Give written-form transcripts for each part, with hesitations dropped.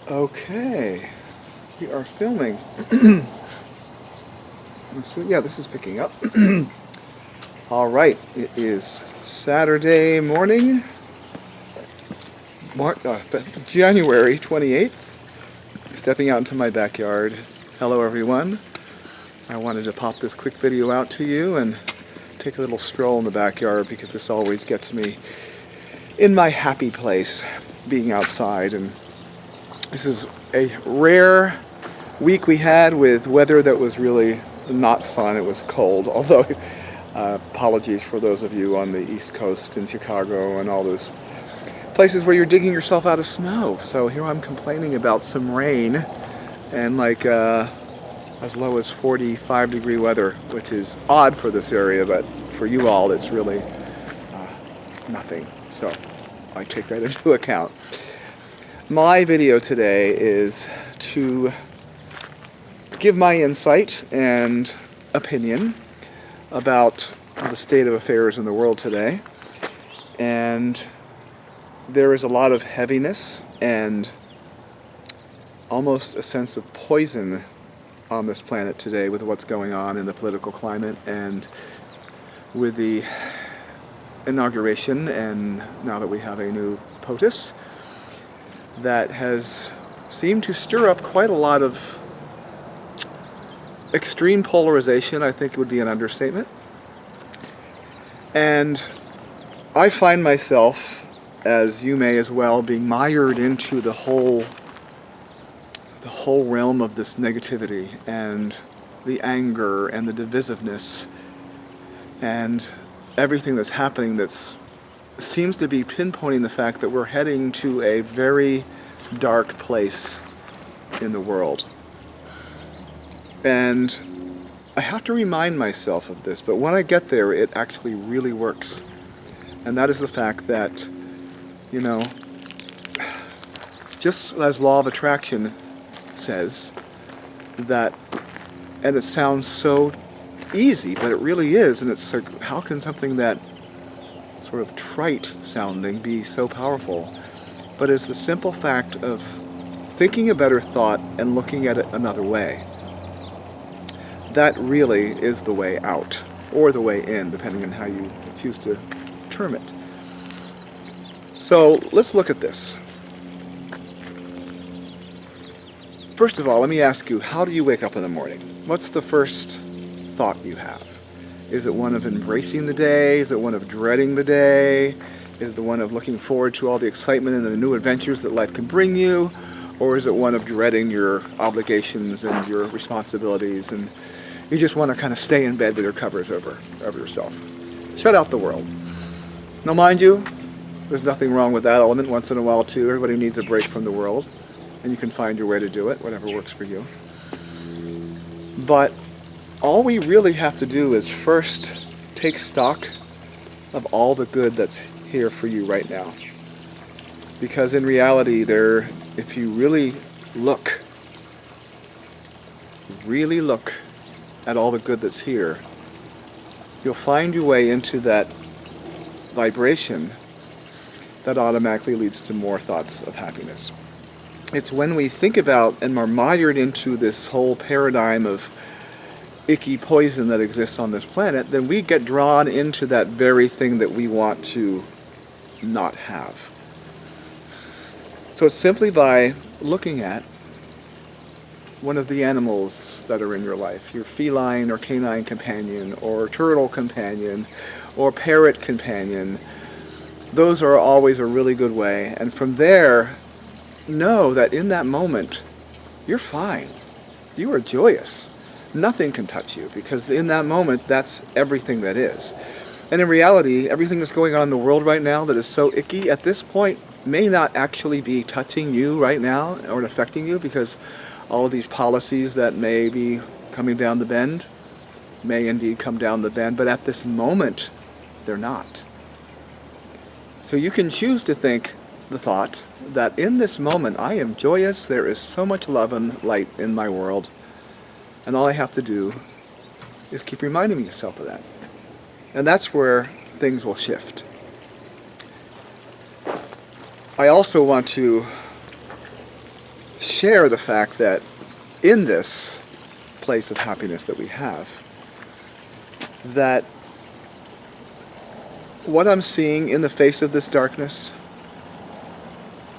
Okay, we are filming. So yeah, this is picking up. All right, it is Saturday morning, January 28th. Stepping out into my backyard. Hello everyone. I wanted to pop this quick video out to you and take a little stroll in the backyard because this always gets me in my happy place, being outside. And this is a rare week we had with weather that was really not fun. It was cold, although apologies for those of you on the East Coast in Chicago and all those places where you're digging yourself out of snow. So here I'm complaining about some rain and as low as 45-degree weather, which is odd for this area, but for you all it's really nothing. So I take that into account. My video today is to give my insight and opinion about the state of affairs in the world today. And there is a lot of heaviness and almost a sense of poison on this planet today with what's going on in the political climate and with the inauguration, and now that we have a new POTUS, that has seemed to stir up quite a lot of extreme polarization. I think it would be an understatement. And I find myself, as you may as well, being mired into the whole realm of this negativity and the anger and the divisiveness and everything that's happening that seems to be pinpointing the fact that we're heading to a very dark place in the world. And I have to remind myself of this, but when I get there, it actually really works. And that is the fact that, just as law of attraction says, that, and it sounds so easy, but it really is, and it's like, how can something that sort of trite sounding be so powerful? But it's the simple fact of thinking a better thought and looking at it another way. That really is the way out, or the way in, depending on how you choose to term it. So let's look at this. First of all, let me ask you, how do you wake up in the morning? What's the first thought you have? Is it one of embracing the day? Is it one of dreading the day? Is it the one of looking forward to all the excitement and the new adventures that life can bring you? Or is it one of dreading your obligations and your responsibilities, and you just want to kind of stay in bed with your covers over yourself? Shut out the world. Now mind you, there's nothing wrong with that element once in a while too. Everybody needs a break from the world, and you can find your way to do it, whatever works for you. But all we really have to do is first take stock of all the good that's here for you right now. Because in reality, if you really look at all the good that's here, you'll find your way into that vibration that automatically leads to more thoughts of happiness. It's when we think about and are mired into this whole paradigm of icky poison that exists on this planet, then we get drawn into that very thing that we want to not have. So it's simply by looking at one of the animals that are in your life, your feline or canine companion, or turtle companion, or parrot companion. Those are always a really good way. And from there, know that in that moment, you're fine. You are joyous. Nothing can touch you, because in that moment, that's everything that is. And in reality, everything that's going on in the world right now that is so icky at this point may not actually be touching you right now or affecting you, because all of these policies that may be coming down the bend may indeed come down the bend, but at this moment, they're not. So you can choose to think the thought that in this moment I am joyous, there is so much love and light in my world, and all I have to do is keep reminding myself of that. And that's where things will shift. I also want to share the fact that in this place of happiness that we have, that what I'm seeing in the face of this darkness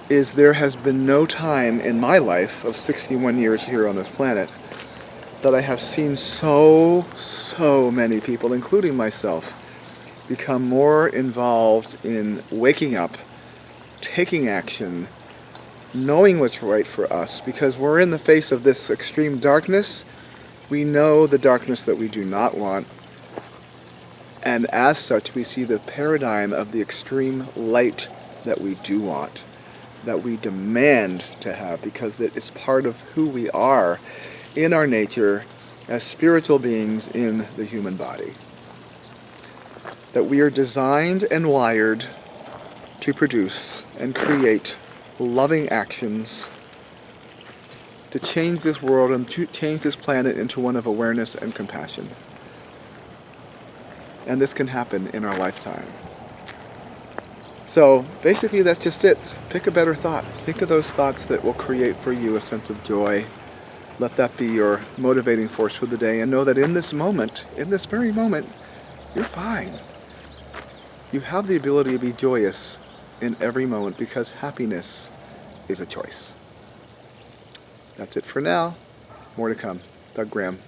is there has been no time in my life of 61 years here on this planet that I have seen so many people, including myself, become more involved in waking up, taking action, knowing what's right for us, because we're in the face of this extreme darkness. We know the darkness that we do not want, and as such we see the paradigm of the extreme light that we do want, that we demand to have, because that is part of who we are in our nature as spiritual beings in the human body. That we are designed and wired to produce and create loving actions to change this world and to change this planet into one of awareness and compassion. And this can happen in our lifetime. So basically that's just it. Pick a better thought. Think of those thoughts that will create for you a sense of joy. Let that be your motivating force for the day, and know that in this moment, in this very moment, you're fine. You have the ability to be joyous in every moment, because happiness is a choice. That's it for now. More to come. Doug Graham.